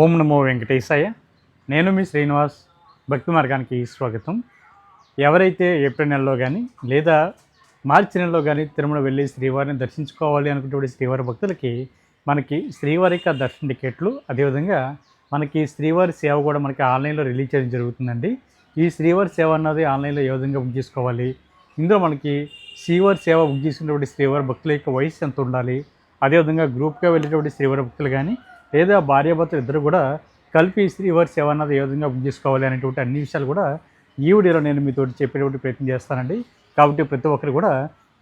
ఓం నమో వెంకటేశాయ. నేను మీ శ్రీనివాస్. భక్తి మార్గానికి స్వాగతం. ఎవరైతే ఏప్రిల్ నెలలో కానీ లేదా మార్చి నెలలో కానీ తిరుమల వెళ్ళి శ్రీవారిని దర్శించుకోవాలి అనుకునే శ్రీవారి భక్తులకి మనకి శ్రీవారి యొక్క దర్శన టికెట్లు, అదేవిధంగా మనకి శ్రీవారి సేవ కూడా మనకి ఆన్లైన్లో రిలీజ్ చేయడం జరుగుతుందండి. ఈ శ్రీవారి సేవ అన్నది ఆన్లైన్లో ఏ విధంగా బుక్ చేసుకోవాలి, ఇందులో మనకి శ్రీవారి సేవ బుక్ చేసుకునేటువంటి శ్రీవారి భక్తుల యొక్క వయసు ఎంత ఉండాలి, అదేవిధంగా గ్రూప్గా వెళ్ళేటువంటి శ్రీవారి భక్తులు కానీ లేదా భార్యాభర్తలు ఇద్దరు కూడా కలిపి శ్రీవారి సేవ అన్నది ఏ విధంగా బుక్ చేసుకోవాలి అనేటువంటి అన్ని విషయాలు కూడా ఈ వీడియోలో నేను మీతో చెప్పేటువంటి ప్రయత్నం చేస్తానండి. కాబట్టి ప్రతి ఒక్కరు కూడా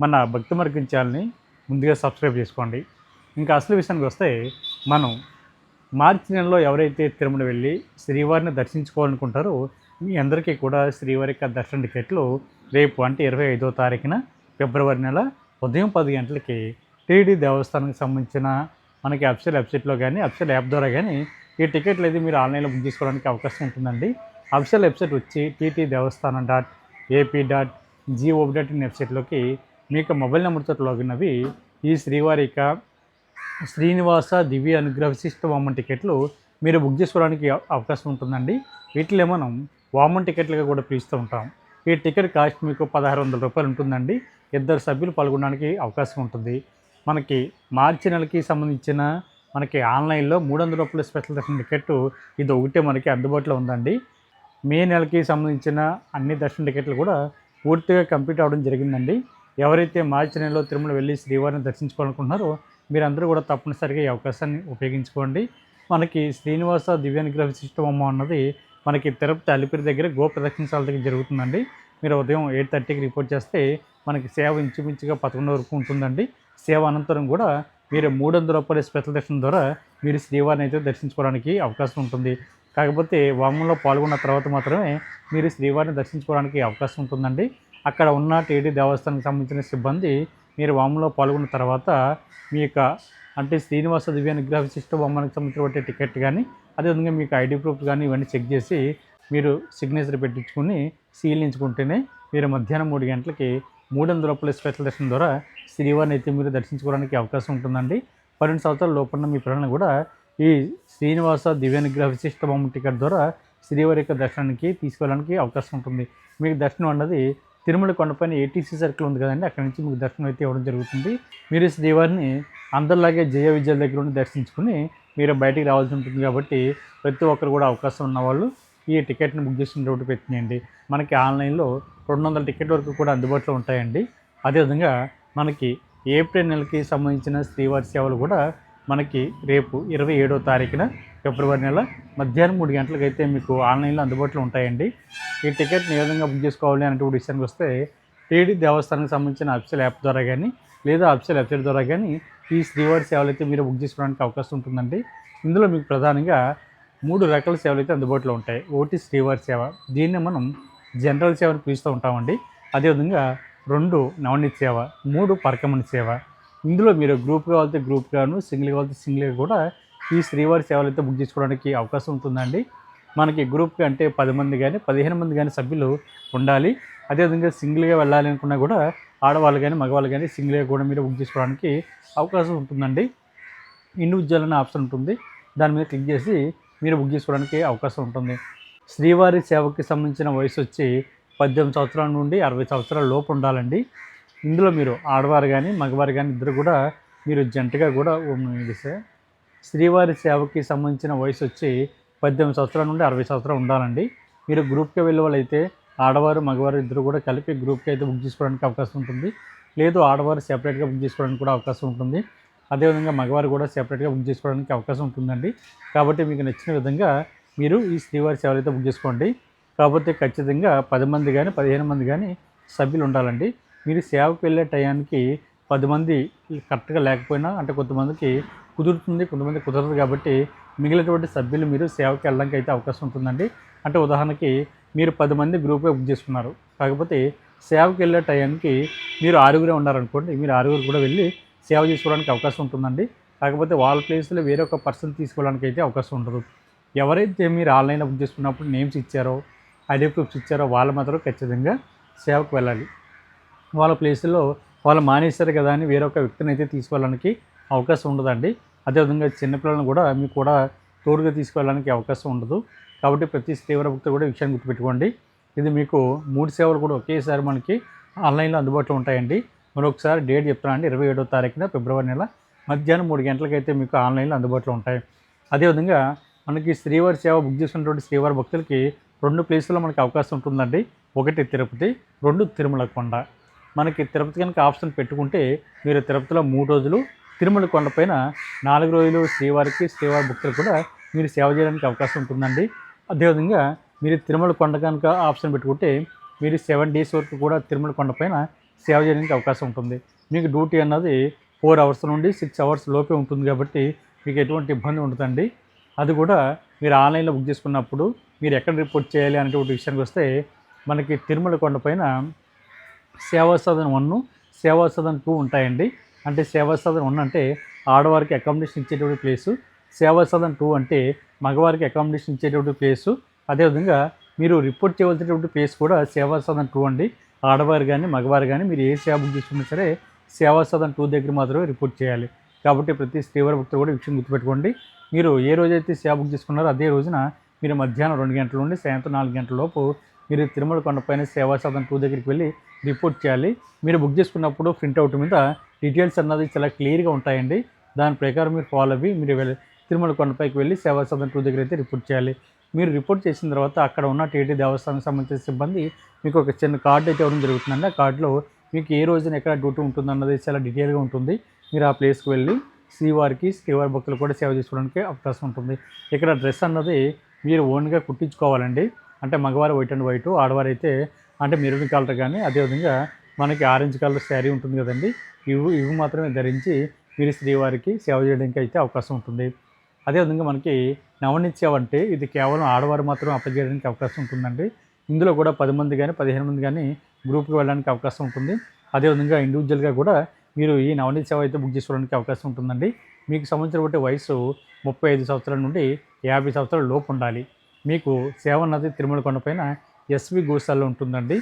మన భక్తి మార్గం ఛానల్ని ముందుగా సబ్స్క్రైబ్ చేసుకోండి. ఇంకా అసలు విషయానికి వస్తే, మనం మార్చి నెలలో ఎవరైతే తిరుమల వెళ్ళి శ్రీవారిని దర్శించుకోవాలనుకుంటారో మీ అందరికీ కూడా శ్రీవారి యొక్క దర్శన టికెట్లు రేపు అంటే 25వ తారీఖున ఫిబ్రవరి నెల ఉదయం 10 గంటలకి టీటీడీ దేవస్థానానికి సంబంధించిన మనకి అఫీషియల్ వెబ్సైట్లో కానీ అఫీషియల్ యాప్ ద్వారా కానీ ఈ టికెట్లు అయితే మీరు ఆన్లైన్లో బుక్ చేసుకోవడానికి అవకాశం ఉంటుందండి. అఫీషియల్ వెబ్సైట్ వచ్చి ttdevaస్థానం.ap.gov.in వెబ్సైట్లోకి మీకు మొబైల్ నెంబర్తో లాగిన్ అవి ఈ శ్రీవారి యొక్క శ్రీనివాస దివ్య అనుగ్రహ విశిష్ట వామన్ టికెట్లు మీరు బుక్ చేసుకోవడానికి అవకాశం ఉంటుందండి. వీటిలో మనం వామన్ టికెట్లుగా కూడా పిలుస్తూ ఉంటాం. ఈ టికెట్ కాస్ట్ మీకు 1600 రూపాయలు ఉంటుందండి. 2 సభ్యులు పాల్గొనడానికి అవకాశం ఉంటుంది. మనకి మార్చి నెలకి సంబంధించిన మనకి ఆన్లైన్లో 300 రూపాయల స్పెషల్ దర్శన టికెట్ ఇది ఒకటే మనకి అందుబాటులో ఉందండి. మే నెలకి సంబంధించిన అన్ని దర్శన టికెట్లు కూడా పూర్తిగా కంప్లీట్ అవ్వడం జరిగిందండి. ఎవరైతే మార్చి నెలలో తిరుమల వెళ్ళి శ్రీవారిని దర్శించుకోవాలనుకుంటున్నారో మీరందరూ కూడా తప్పనిసరిగా ఈ అవకాశాన్ని ఉపయోగించుకోండి. మనకి శ్రీనివాస దివ్యానుగ్రహ విశిష్టబొమ్మ అన్నది మనకి తిరుపతి అలిపిరి దగ్గర గోప్రదక్షిణశాల దగ్గర జరుగుతుందండి. మీరు ఉదయం 8:30కి రిపోర్ట్ చేస్తే మనకి సేవ ఇంచుమించుగా 11 వరకు ఉంటుందండి. సేవ అనంతరం కూడా మీరు 300 రూపాయల స్పెషల్ దర్శనం ద్వారా మీరు శ్రీవారిని అయితే దర్శించుకోవడానికి అవకాశం ఉంటుంది. కాకపోతే వామంలో పాల్గొన్న తర్వాత మాత్రమే మీరు శ్రీవారిని దర్శించుకోవడానికి అవకాశం ఉంటుందండి. అక్కడ ఉన్న టీటీడీ దేవస్థానానికి సంబంధించిన సిబ్బంది మీరు వామంలో పాల్గొన్న తర్వాత మీ యొక్క అంటే శ్రీనివాస దివ్యానుగ్రహ విశిష్ట బొమ్మకి సంబంధించిన టికెట్ కానీ అదేవిధంగా మీకు ఐడి ప్రూఫ్ కానీ ఇవన్నీ చెక్ చేసి మీరు సిగ్నేచర్ పెట్టించుకుని సీలించుకుంటేనే మీరు మధ్యాహ్నం 3 గంటలకి 300 రూపాయల స్పెషల్ దర్శనం ద్వారా శ్రీవారిని అయితే మీరు దర్శించుకోవడానికి అవకాశం ఉంటుందండి. 12 సంవత్సరాల లోపల మీ పిల్లలను కూడా ఈ శ్రీనివాస దివ్యానుగ్రహ విశిష్ట బొమ్మ టికెట్ ద్వారా శ్రీవారి యొక్క దర్శనానికి తీసుకెళ్ళడానికి అవకాశం ఉంటుంది. మీకు దర్శనం అన్నది తిరుమల కొండపైన ఏటీసీ సర్కిల్ ఉంది కదండి, అక్కడి నుంచి మీకు దర్శనం అయితే ఇవ్వడం జరుగుతుంది. మీరు శ్రీవారిని అందరిలాగే జయ విజయాల దగ్గర ఉండి దర్శించుకుని మీరు బయటికి రావాల్సి ఉంటుంది. కాబట్టి ప్రతి ఒక్కరు కూడా అవకాశం ఉన్నవాళ్ళు ఈ టికెట్ని బుక్ చేసుకునేటువంటి పెట్టినండి. మనకి ఆన్లైన్లో 200 టికెట్ వరకు కూడా అందుబాటులో ఉంటాయండి. అదేవిధంగా మనకి ఏప్రిల్ నెలకి సంబంధించిన శ్రీవారి సేవలు కూడా మనకి రేపు 27వ తారీఖున ఫిబ్రవరి నెల మధ్యాహ్నం 3 గంటలకు అయితే మీకు ఆన్లైన్లో అందుబాటులో ఉంటాయండి. ఈ టికెట్ని ఏ విధంగా బుక్ చేసుకోవాలి అనేటువంటి విషయానికి వస్తే, టీటీడీ దేవస్థానానికి సంబంధించిన అఫీషియల్ యాప్ ద్వారా కానీ లేదా అఫీషియల్ వెబ్సైట్ ద్వారా కానీ ఈ శ్రీవారి సేవలు అయితే మీరు బుక్ చేసుకోవడానికి అవకాశం ఉంటుందండి. ఇందులో మీకు ప్రధానంగా 3 రకాల సేవలు అయితే అందుబాటులో ఉంటాయి. ఒకటి శ్రీవారి సేవ, దీన్ని మనం జనరల్ సేవని పిలుస్తూ ఉంటామండి. అదేవిధంగా 2 నవనీత సేవ, 3 పరకమణి సేవ. ఇందులో మీరు గ్రూప్గా వెళ్తే గ్రూప్గాను, సింగిల్గా వెళ్తే సింగిల్గా కూడా ఈ శ్రీవారి సేవలు అయితే బుక్ చేసుకోవడానికి అవకాశం ఉంటుందండి. మనకి గ్రూప్గా అంటే 10 మంది కానీ 15 మంది కానీ సభ్యులు ఉండాలి. అదేవిధంగా సింగిల్గా వెళ్ళాలి అనుకున్నా కూడా ఆడవాళ్ళు కానీ మగవాళ్ళు కానీ సింగిల్గా కూడా మీరు బుక్ చేసుకోవడానికి అవకాశం ఉంటుందండి. ఇండివిజువల్ అనే ఆప్షన్ ఉంటుంది, దాని మీద క్లిక్ చేసి మీరు బుక్ చేసుకోవడానికి అవకాశం ఉంటుంది. శ్రీవారి సేవకి సంబంధించిన వయసు వచ్చి 18 సంవత్సరాల నుండి 60 సంవత్సరాల లోపు ఉండాలండి. ఇందులో మీరు ఆడవారు కానీ మగవారు కానీ ఇద్దరు కూడా మీరు జంటగా కూడా శ్రీవారి సేవకి సంబంధించిన వయసు వచ్చి 18 సంవత్సరాల నుండి 60 సంవత్సరాలు ఉండాలండి. మీరు గ్రూప్గా వెళ్ళే వాళ్ళైతే ఆడవారు మగవారు ఇద్దరు కూడా కలిపి గ్రూప్కి అయితే బుక్ చేసుకోవడానికి అవకాశం ఉంటుంది. లేదు ఆడవారు సెపరేట్గా బుక్ చేసుకోవడానికి కూడా అవకాశం ఉంటుంది. అదేవిధంగా మగవారు కూడా సెపరేట్గా బుక్ చేసుకోవడానికి అవకాశం ఉంటుందండి. కాబట్టి మీకు నచ్చిన విధంగా మీరు ఈ శ్రీవారి సేవలు అయితే బుక్ చేసుకోండి. కాకపోతే ఖచ్చితంగా 10 మంది కానీ 15 మంది కానీ సభ్యులు ఉండాలండి. మీరు సేవకు వెళ్ళే టయానికి 10 మంది కరెక్ట్గా లేకపోయినా అంటే కొంతమందికి కుదురుతుంది, కొంతమంది కుదరదు. కాబట్టి మిగిలినటువంటి సభ్యులు మీరు సేవకి వెళ్ళడానికి అయితే అవకాశం ఉంటుందండి. అంటే ఉదాహరణకి మీరు 10 మంది గ్రూప్గా బుక్ చేసుకున్నారు, కాకపోతే సేవకి వెళ్ళే టయానికి మీరు 6గురే ఉన్నారనుకోండి, మీరు 6గురు కూడా వెళ్ళి సేవ చేసుకోవడానికి అవకాశం ఉంటుందండి. కాకపోతే వాళ్ళ ప్లేస్లో వేరే ఒక పర్సన్ తీసుకోవడానికి అయితే అవకాశం ఉండదు. ఎవరైతే మీరు ఆన్లైన్లో బుక్ చేసుకున్నప్పుడు నేమ్స్ ఇచ్చారో ఐడి ప్రూఫ్స్ ఇచ్చారో వాళ్ళు మాత్రం ఖచ్చితంగా సేవకు వెళ్ళాలి. వాళ్ళ ప్లేస్లో వాళ్ళు మానేశారు కదా అని వేరొక వ్యక్తిని అయితే తీసుకోవడానికి అవకాశం ఉండదండి. అదేవిధంగా చిన్నపిల్లలను కూడా మీకు కూడా తోడుగా తీసుకెళ్ళడానికి అవకాశం ఉండదు. కాబట్టి ప్రతి శ్రీవారి భక్తులు కూడా ఈ విషయాన్ని గుర్తుపెట్టుకోండి. ఇది మీకు 3 సేవలు కూడా ఒకేసారి మనకి ఆన్లైన్లో అందుబాటులో ఉంటాయండి. మరొకసారి డేట్ చెప్తున్నానండి, 27వ తారీఖున ఫిబ్రవరి నెల మధ్యాహ్నం 3 గంటలకైతే మీకు ఆన్లైన్లో అందుబాటులో ఉంటాయి. అదేవిధంగా మనకి శ్రీవారి సేవ బుక్ చేసుకున్నటువంటి శ్రీవారి భక్తులకి 2 ప్లేసుల్లో మనకి అవకాశం ఉంటుందండి. 1 తిరుపతి, 2 తిరుమల కొండ. మనకి తిరుపతి కనుక ఆప్షన్ పెట్టుకుంటే మీరు తిరుపతిలో 3 రోజులు, తిరుమల కొండపైన 4 రోజులు శ్రీవారి భక్తులు కూడా మీరు సేవ చేయడానికి అవకాశం ఉంటుందండి. అదేవిధంగా మీరు తిరుమల కొండ కనుక ఆప్షన్ పెట్టుకుంటే మీరు 7 డేస్ వరకు కూడా తిరుమల కొండపైన సేవ చేయడానికి అవకాశం ఉంటుంది. మీకు డ్యూటీ అన్నది 4 అవర్స్ నుండి 6 అవర్స్ లోపే ఉంటుంది కాబట్టి మీకు ఎటువంటి ఇబ్బంది ఉండదండి. అది కూడా మీరు ఆన్లైన్లో బుక్ చేసుకున్నప్పుడు మీరు ఎక్కడ రిపోర్ట్ చేయాలి అనేటువంటి విషయానికి వస్తే మనకి తిరుమల కొండపైన సేవా సదన్ 1, సేవా సదన్ 2 ఉంటాయండి. అంటే సేవా సదన్ 1 అంటే ఆడవారికి అకామిడేషన్ ఇచ్చేటువంటి ప్లేసు, సేవా సదన్ 2 అంటే మగవారికి అకామిడేషన్ ఇచ్చేటువంటి ప్లేసు. అదేవిధంగా మీరు రిపోర్ట్ చేయవలసినటువంటి ప్లేస్ కూడా సేవా సదన్ 2 అండి. ఆడవారు కానీ మగవారు కానీ మీరు ఏ సేవ బుక్ చేసుకున్నా సరే సేవా సదన్ 2 దగ్గర మాత్రమే రిపోర్ట్ చేయాలి. కాబట్టి ప్రతి శ్రీవారి భక్తులు కూడా విషయం గుర్తుపెట్టుకోండి. మీరు ఏ రోజైతే సేవ బుక్ చేసుకున్నారో అదే రోజున మీరు మధ్యాహ్నం 2 గంటల నుండి సాయంత్రం 4 గంటల లోపు మీరు తిరుమల కొండపైన సేవా సదన్ 2 దగ్గరికి వెళ్ళి రిపోర్ట్ చేయాలి. మీరు బుక్ చేసుకున్నప్పుడు ప్రింట్అవుట్ మీద డీటెయిల్స్ అన్నది చాలా క్లియర్గా ఉంటాయండి. దాని ప్రకారం మీరు ఫాలో అవ్వి మీరు తిరుమల కొండపైకి వెళ్ళి సేవా సదన్ 2 దగ్గర అయితే రిపోర్ట్ చేయాలి. మీరు రిపోర్ట్ చేసిన తర్వాత అక్కడ ఉన్న టీటీ దేవస్థానానికి సంబంధించిన సిబ్బంది మీకు ఒక చిన్న కార్డు అయితే ఇవ్వడం జరుగుతుందండి. ఆ కార్డులో మీకు ఏ రోజున ఎక్కడ డ్యూటీ ఉంటుందన్నది చాలా డీటెయిల్గా ఉంటుంది. మీరు ఆ ప్లేస్కి వెళ్ళి శ్రీవారి భక్తులు కూడా సేవ చేసుకోవడానికి అవకాశం ఉంటుంది. ఇక్కడ డ్రెస్ అన్నది మీరు ఓన్గా కుట్టించుకోవాలండి. అంటే మగవారు వైట్ అండ్ వైట్, ఆడవారైతే అంటే మెరూన్ కలర్ కానీ అదేవిధంగా మనకి ఆరెంజ్ కలర్ శారీ ఉంటుంది కదండి, ఇవి మాత్రమే ధరించి మీరు శ్రీవారికి సేవ చేయడానికి అయితే అవకాశం ఉంటుంది. అదేవిధంగా మనకి నవనీత సేవ అంటే ఇది కేవలం ఆడవారు మాత్రం అప్లై చేయడానికి అవకాశం ఉంటుందండి. ఇందులో కూడా 10 మంది కానీ 15 మంది కానీ గ్రూప్కి వెళ్ళడానికి అవకాశం ఉంటుంది. అదేవిధంగా ఇండివిజువల్గా కూడా మీరు ఈ నవనీత సేవ అయితే బుక్ చేసుకోవడానికి అవకాశం ఉంటుందండి. మీకు సంబంధించిన బట్టి వయసు 35 సంవత్సరాల నుండి 50 సంవత్సరాల లోపు ఉండాలి. మీకు సేవ అన్నది తిరుమల కొండపైన ఎస్వి గోశాలలో ఉంటుందండి.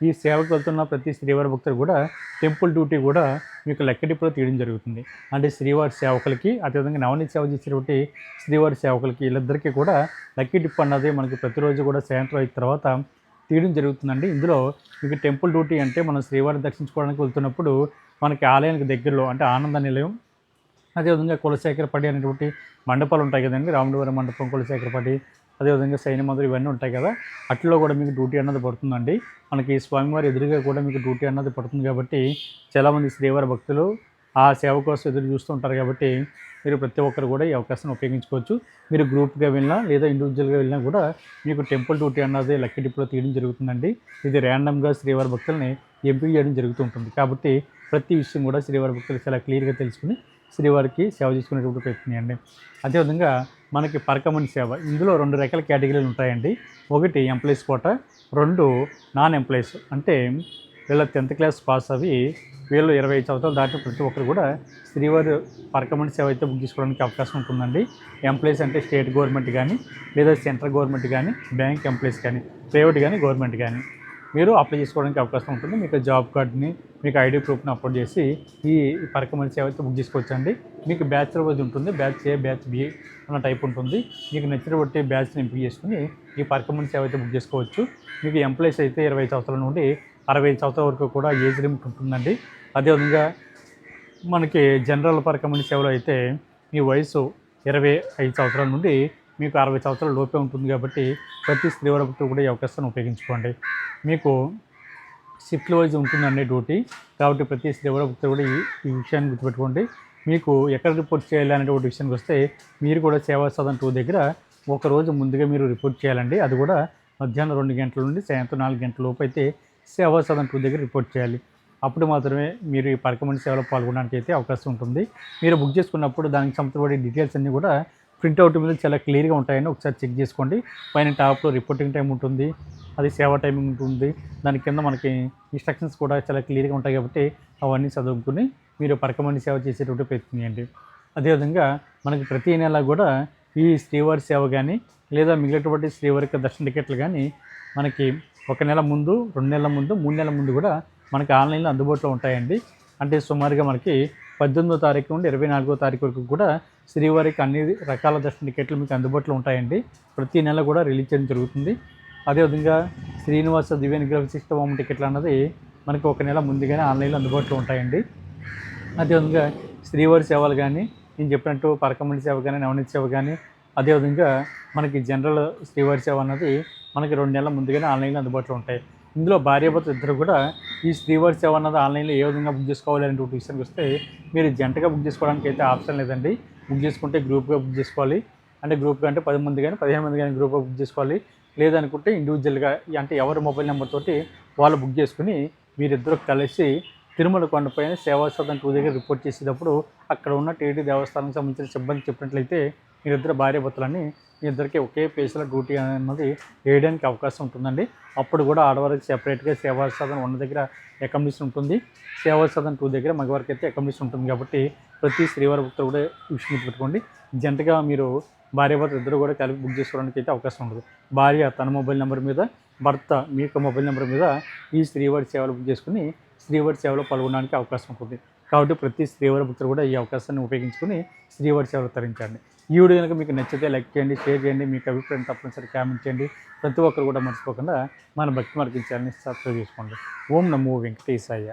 ఈ సేవకు వెళ్తున్న ప్రతి శ్రీవారి భక్తులు కూడా టెంపుల్ డ్యూటీ కూడా మీకు లెక్కడిపులో తీయడం జరుగుతుంది. అంటే శ్రీవారి సేవకులకి అదేవిధంగా నవనీత సేవ చేసేటువంటి శ్రీవారి సేవకులకి వీళ్ళిద్దరికీ కూడా లక్కీ టిప్ అన్నది మనకి ప్రతిరోజు కూడా సాయంత్రం అయిన తర్వాత తీయడం జరుగుతుందండి. ఇందులో మీకు టెంపుల్ డ్యూటీ అంటే మనం శ్రీవారిని దర్శించుకోవడానికి వెళ్తున్నప్పుడు మనకి ఆలయానికి దగ్గరలో అంటే ఆనంద నిలయం, అదేవిధంగా కులశేఖరపడి అనేటువంటి మండపాలు ఉంటాయి కదండి, రాముడివారి మండపం, కులశేఖరపడి, అదేవిధంగా సైన్యమందులు ఇవన్నీ ఉంటాయి కదా, అట్లలో కూడా మీకు డ్యూటీ అన్నది పడుతుందండి. మనకి స్వామివారి ఎదురుగా కూడా మీకు డ్యూటీ అన్నది పడుతుంది. కాబట్టి చాలామంది శ్రీవారి భక్తులు ఆ సేవ కోసం ఎదురు చూస్తూ ఉంటారు. కాబట్టి మీరు ప్రతి ఒక్కరు కూడా ఈ అవకాశాన్ని ఉపయోగించుకోవచ్చు. మీరు గ్రూప్గా వెళ్ళినా లేదా ఇండివిజువల్గా వెళ్ళినా కూడా మీకు టెంపుల్ డ్యూటీ అన్నది లక్కీ డిప్లో తీయడం జరుగుతుందండి. ఇది ర్యాండమ్గా శ్రీవారి భక్తుల్ని ఎంపిక చేయడం జరుగుతూ ఉంటుంది. కాబట్టి ప్రతి విషయం కూడా శ్రీవారి భక్తులు చాలా క్లియర్గా తెలుసుకుని శ్రీవారికి సేవ చేసుకునేటువంటి ప్రయత్నం చేయండి. అదేవిధంగా మనకి పరకమణి సేవ, ఇందులో 2 రకాల కేటగిరీలు ఉంటాయండి. ఒకటి ఎంప్లాయీస్ కోట, 2 నాన్ ఎంప్లాయీస్. అంటే వీళ్ళ 10th క్లాస్ పాస్ అవి వీళ్ళు 25 సంవత్సరాలు దాటిన ప్రతి ఒక్కరు కూడా శ్రీవారి పరకమణి సేవ అయితే బుక్ చేసుకోవడానికి అవకాశం ఉంటుందండి. ఎంప్లాయీస్ అంటే స్టేట్ గవర్నమెంట్ కానీ లేదా సెంట్రల్ గవర్నమెంట్ కానీ, బ్యాంక్ ఎంప్లాయీస్ కానీ, ప్రైవేట్ కానీ గవర్నమెంట్ కానీ మీరు అప్లై చేసుకోవడానికి అవకాశం ఉంటుంది. మీకు జాబ్ కార్డ్ని, మీకు ఐడి ప్రూఫ్ని అప్లోడ్ చేసి ఈ పరకమణి సేవ అయితే బుక్ చేసుకోవచ్చండి. మీకు బ్యాచ్ వైజ్ ఉంటుంది, బ్యాచ్ ఏ, బ్యాచ్ బి అన్న టైప్ ఉంటుంది. మీకు నచ్చిన బట్టి బ్యాచ్ని ఎంపిక చేసుకుని ఈ పరకమణి సేవ అయితే బుక్ చేసుకోవచ్చు. మీకు ఎంప్లాయీస్ అయితే 20 సంవత్సరాల నుండి 65 సంవత్సరాల వరకు కూడా ఏజ్ లిమిట్ ఉంటుందండి. అదేవిధంగా మనకి జనరల్ పరకమణి సేవలో అయితే మీ వయసు 25 సంవత్సరాల నుండి మీకు 60 సంవత్సరాల లోపే ఉంటుంది. కాబట్టి ప్రతి శ్రీవారి భక్తులు కూడా ఈ అవకాశాన్ని ఉపయోగించుకోండి. మీకు షిఫ్ట్ వైజ్ ఉంటుందండి డ్యూటీ. కాబట్టి ప్రతి శ్రీవారి భక్తులు కూడా ఈ విషయాన్ని గుర్తుపెట్టుకోండి. మీకు ఎక్కడ రిపోర్ట్ చేయాలి అనేటువంటి విషయానికి వస్తే మీరు కూడా సేవా సదన్ 2 దగ్గర ఒకరోజు ముందుగా మీరు రిపోర్ట్ చేయాలండి. అది కూడా మధ్యాహ్నం 2 గంటల నుండి సాయంత్రం 4 గంటల లోపు అయితే సేవా సదన్ 2 దగ్గర రిపోర్ట్ చేయాలి. అప్పుడు మాత్రమే మీరు ఈ పరకమణి సేవలో పాల్గొనడానికి అయితే అవకాశం ఉంటుంది. మీరు బుక్ చేసుకున్నప్పుడు దానికి సంబంధించిన డీటెయిల్స్ అన్నీ కూడా ప్రింట్అవుట్ మీద చాలా క్లియర్గా ఉంటాయని ఒకసారి చెక్ చేసుకోండి. పైన టాప్లో రిపోర్టింగ్ టైం ఉంటుంది, అది సేవా టైమింగ్ ఉంటుంది, దాని కింద మనకి ఇన్స్ట్రక్షన్స్ కూడా చాలా క్లియర్గా ఉంటాయి. కాబట్టి అవన్నీ చదువుకుని మీరు పరకమణి సేవ చేసేటువంటి ప్రయత్నం చేయండి. అదేవిధంగా మనకి ప్రతి నెల కూడా ఈ శ్రీవారి సేవ కానీ లేదా మిగిలినటువంటి శ్రీవారి దర్శన టికెట్లు కానీ మనకి 1 నెల ముందు, 2 నెలల ముందు, 3 నెలల ముందు కూడా మనకి ఆన్లైన్లో అందుబాటులో ఉంటాయండి. అంటే సుమారుగా మనకి 18వ తారీఖు నుండి 24వ తారీఖు వరకు కూడా శ్రీవారికి అన్ని రకాల దర్శన టికెట్లు మీకు అందుబాటులో ఉంటాయండి. ప్రతి నెల కూడా రిలీజ్ చేయడం జరుగుతుంది. అదేవిధంగా శ్రీనివాస దివ్యానుగ్రహ విశిష్ట హోమం టికెట్లు అన్నది మనకి ఒక నెల ముందుగానే ఆన్లైన్లో అందుబాటులో ఉంటాయండి. అదేవిధంగా శ్రీవారి సేవలు కానీ, నేను చెప్పినట్టు పరకమణి సేవ కానీ, నవనీత సేవ కానీ, అదేవిధంగా మనకి జనరల్ శ్రీవారి సేవ అన్నది మనకి 2 నెలల ముందుగానే ఆన్లైన్లో అందుబాటులో ఉంటాయి. ఇందులో భార్యాభర్తలు ఇద్దరు కూడా ఈ శ్రీవారి సేవ అన్నది ఆన్లైన్లో ఏ విధంగా బుక్ చేసుకోవాలి అనే విషయానికి వస్తే, మీరు జంటగా బుక్ చేసుకోవడానికి అయితే ఆప్షన్ లేదండి. బుక్ చేసుకుంటే గ్రూప్గా బుక్ చేసుకోవాలి. అంటే గ్రూప్గా అంటే 10 మంది కానీ 15 మంది కానీ గ్రూప్గా బుక్ చేసుకోవాలి. లేదనుకుంటే ఇండివిజువల్గా అంటే ఎవరి మొబైల్ నెంబర్ తోటి వాళ్ళు బుక్ చేసుకుని మీరిద్దరు కలిసి తిరుమల కొండపైన సేవా సదన్ 2 దగ్గర రిపోర్ట్ చేసేటప్పుడు అక్కడ ఉన్న టీటీ దేవస్థానానికి సంబంధించిన సిబ్బంది చెప్పినట్లయితే మీరిద్దరు భార్యాభర్తలని మీ ఇద్దరికి ఒకే ప్లేస్లో డ్యూటీ అన్నది వేయడానికి అవకాశం ఉంటుందండి. అప్పుడు కూడా ఆడవారికి సెపరేట్గా సేవా సదన్ 1 దగ్గర అకామిడేషన్ ఉంటుంది. సేవా సదన్ 2 దగ్గర మగవారికి అయితే అకామిడేషన్ ఉంటుంది. కాబట్టి ప్రతి శ్రీవారి భక్తులు కూడా విషయం పెట్టుకోండి. జంటగా మీరు భార్యాభర్త ఇద్దరు కూడా కలిపి బుక్ చేసుకోవడానికి అయితే అవకాశం ఉండదు. భార్య తన మొబైల్ నెంబర్ మీద, భర్త మీ యొక్క మొబైల్ నెంబర్ మీద ఈ శ్రీవారి సేవలు బుక్ చేసుకుని శ్రీవారి సేవలో పాల్గొనడానికి అవకాశం ఉంటుంది. కాబట్టి ప్రతి శ్రీవారి భక్తులు కూడా ఈ అవకాశాన్ని ఉపయోగించుకుని శ్రీవారి సేవలు తరించండి. ఈ వీడియో కనుక మీకు నచ్చితే లైక్ చేయండి, షేర్ చేయండి, మీకు అభిప్రాయం తప్పనిసరి కామెంట్ చేయండి. ప్రతి ఒక్కరు కూడా మర్చిపోకుండా మన భక్తి మార్గం ఛానల్ని సబ్స్క్రైబ్ చేసుకోండి. ఓం నమో వెంకటేశాయ.